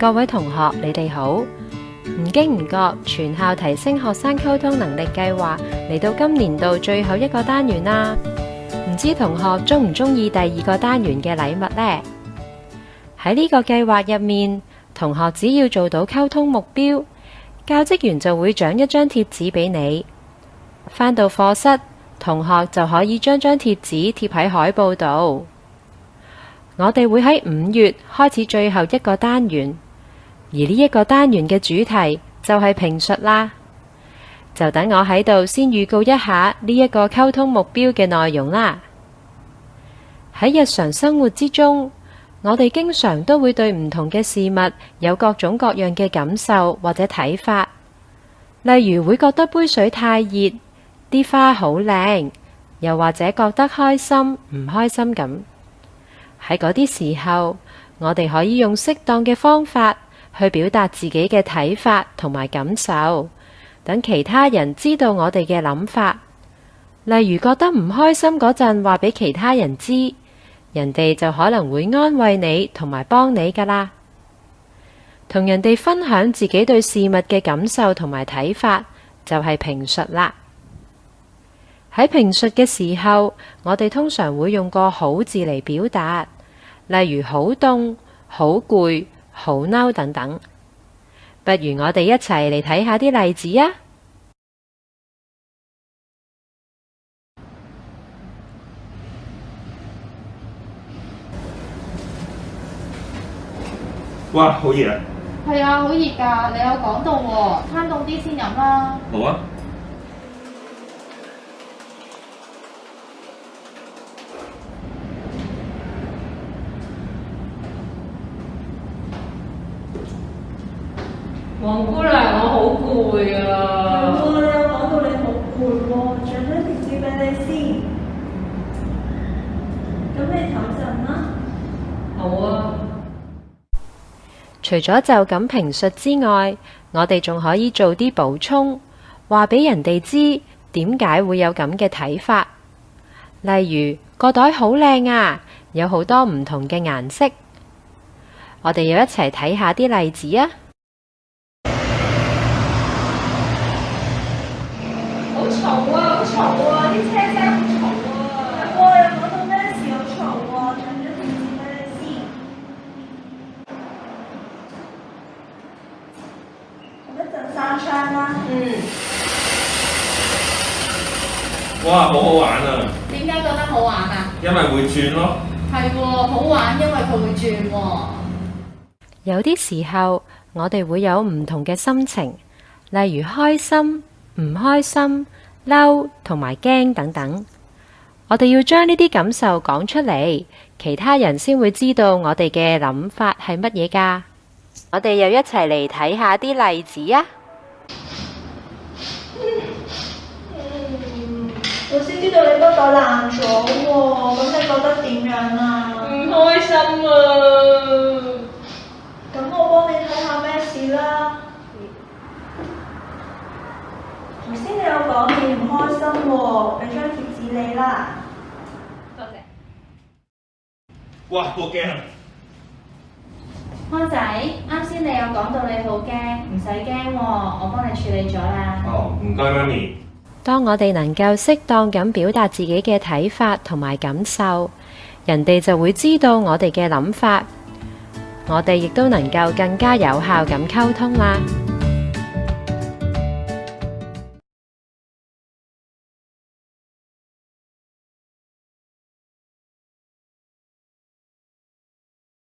各位同學，你哋好。唔經唔覺，全校提升學生溝通能力計劃嚟到今年度最後一個單元啦。唔知同學鍾唔鍾意第二個單元嘅禮物呢？喺呢個計劃入面，同學只要做到溝通目標，教職員就會獎一張貼紙俾你。返到課室，同學就可以將張貼紙貼喺海報度。我哋會喺5月開始最後一個單元，而呢一個單元嘅主題就係評述啦。就等我喺度先預告一下呢一個溝通目標嘅內容啦。喺日常生活之中，我哋經常都會對唔同嘅事物有各種各樣嘅感受或者睇法，例如會覺得杯水太熱，啲花好靚，又或者覺得開心唔開心咁。喺嗰啲時候，我哋可以用適當嘅方法去表達自己嘅睇法同埋感受，等其他人知道我哋嘅諗法。例如覺得唔開心嗰陣，話俾其他人知，人哋就可能會安慰你同埋幫你㗎喇。同人哋分享自己對事物嘅感受同埋睇法，就係評述啦。喺評述嘅時候，我哋通常會用個好字嚟表達，例如好凍、好攰、好嬲等等。不如我哋一齊嚟睇下啲例子啊！哇，好熱啊！係啊，好熱㗎！你有講到喎，攤凍啲先飲啦。好啊。黃姑娘，我好攰啊！你有講到你好攰喎，獎張貼紙俾你先。咁你唞陣啦。好啊。除咗就咁評述之外，我哋仲可以做啲補充，話俾人哋知點解會有咁嘅睇法。例如個袋好靚啊，有好多唔同嘅顏色。我哋要一齊睇下啲例子啊！好嘈啊！好嘈啊！啲車聲好嘈啊！我又講到咩事好嘈喎，獎張貼紙俾你先。咁一陣閂窗啦。哇，好好玩啊！點解覺得好玩啊？因為會轉咯。係喎，好玩，因為佢會轉喎。有啲時候，我哋會有唔同嘅心情，例如開心、唔開心、嬲同埋驚等等。我哋要將呢啲感受講出嚟，其他人先會知道我哋嘅諗法係乜嘢㗎。我哋又一齊嚟睇下啲例子啊！我先知道你個袋爛咗喎，咁你覺得點樣啊？唔開心啊！咁我幫你睇下咩事啦。頭先你有講你唔開心喎，俾張貼紙你啦。多謝。哇，好驚啊！康仔，啱先你有講到你好驚，唔使驚喎，我幫你處理咗啦。哦，唔該媽咪。當我哋能夠適當咁表達自己嘅睇法同埋感受，人哋就會知道我哋嘅諗法，我哋亦都能夠更加有效咁溝通啦。